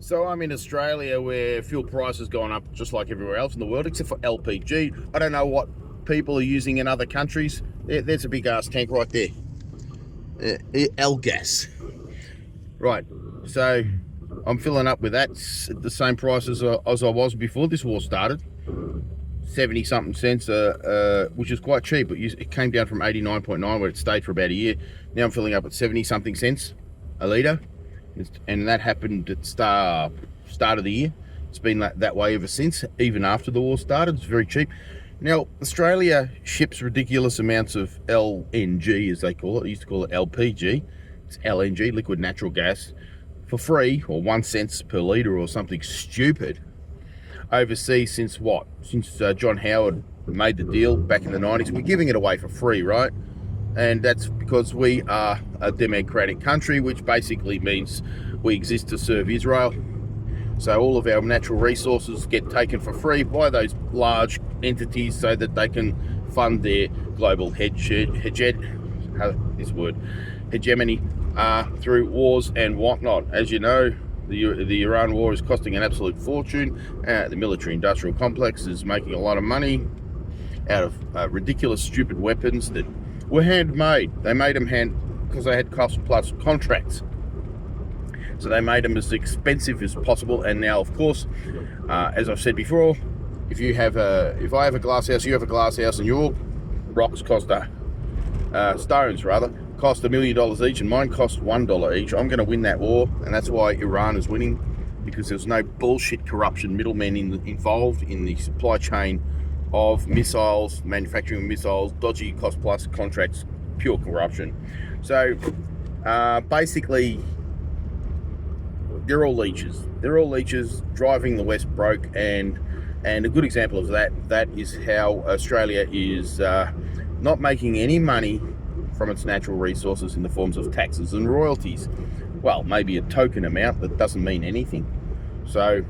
So I'm in Australia where fuel prices gone up just like everywhere else in the world, except for LPG. I don't know what people are using in other countries. There's a big ass tank right there. L gas. Right. So I'm filling up with that at the same price as I was before this war started. 70 something cents, which is quite cheap. It came down from 89.9 where it stayed for about a year. Now I'm filling up at 70 something cents a litre. And that happened at start of the year. It's been that way ever since, even after the war started. It's very cheap. Now, Australia ships ridiculous amounts of LNG, as they call it. They used to call it LPG. It's LNG, liquid natural gas, for free, or 1 cent per litre or something stupid, overseas since what? Since John Howard made the deal back in the 90s. We're giving it away for free, right? And that's because we are a democratic country, which basically means we exist to serve Israel. So all of our natural resources get taken for free by those large entities so that they can fund their global hegemony through wars and whatnot. As you know, the Iran war is costing an absolute fortune. The military-industrial complex is making a lot of money out of ridiculous, stupid weapons that were handmade. They made them because they had cost plus contracts. So they made them as expensive as possible. And now, of course, as I've said before, if I have a glass house, you have a glass house, and your rocks cost stones cost $1 million each, and mine cost $1 each. I'm going to win that war, and that's why Iran is winning, because there's no bullshit corruption middlemen involved in the supply chain of missiles, manufacturing missiles, dodgy cost plus contracts, pure corruption. So basically, they're all leeches. They're all leeches driving the West broke, and a good example of that is how Australia is not making any money from its natural resources in the forms of taxes and royalties. Well, maybe a token amount that doesn't mean anything. So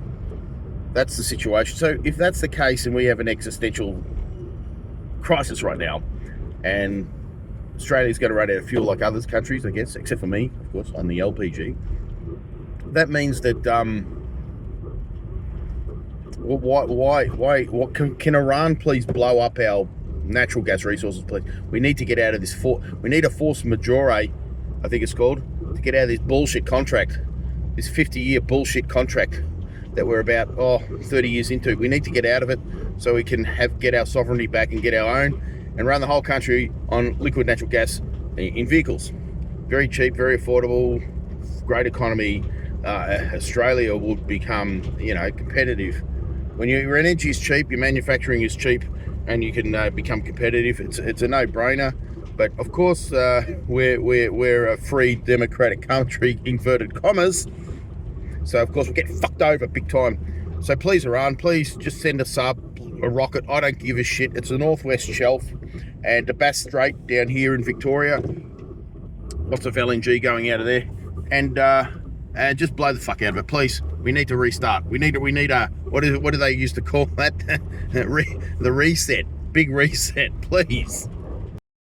that's the situation. So if that's the case, and we have an existential crisis right now, and Australia's going to run out of fuel like other countries, I guess, except for me, of course, on the LPG, that means that can Iran please blow up our natural gas resources, please? We need to get out of this. We need a force majeure, I think it's called, to get out of this bullshit contract, this 50-year bullshit contract that we're about 30 years into. We need to get out of it so we can get our sovereignty back and get our own, and run the whole country on liquid natural gas in vehicles. Very cheap, very affordable, great economy. Australia would become, competitive. When your energy is cheap, your manufacturing is cheap, and you can become competitive. It's a no-brainer. But of course, we're a free democratic country, inverted commas. So of course we get fucked over big time. So please, Iran, please just send us up a rocket. I don't give a shit. It's the Northwest Shelf and the Bass Strait down here in Victoria. Lots of LNG going out of there, and just blow the fuck out of it, please. We need to restart. We need a what do they used to call that? The reset, big reset, please.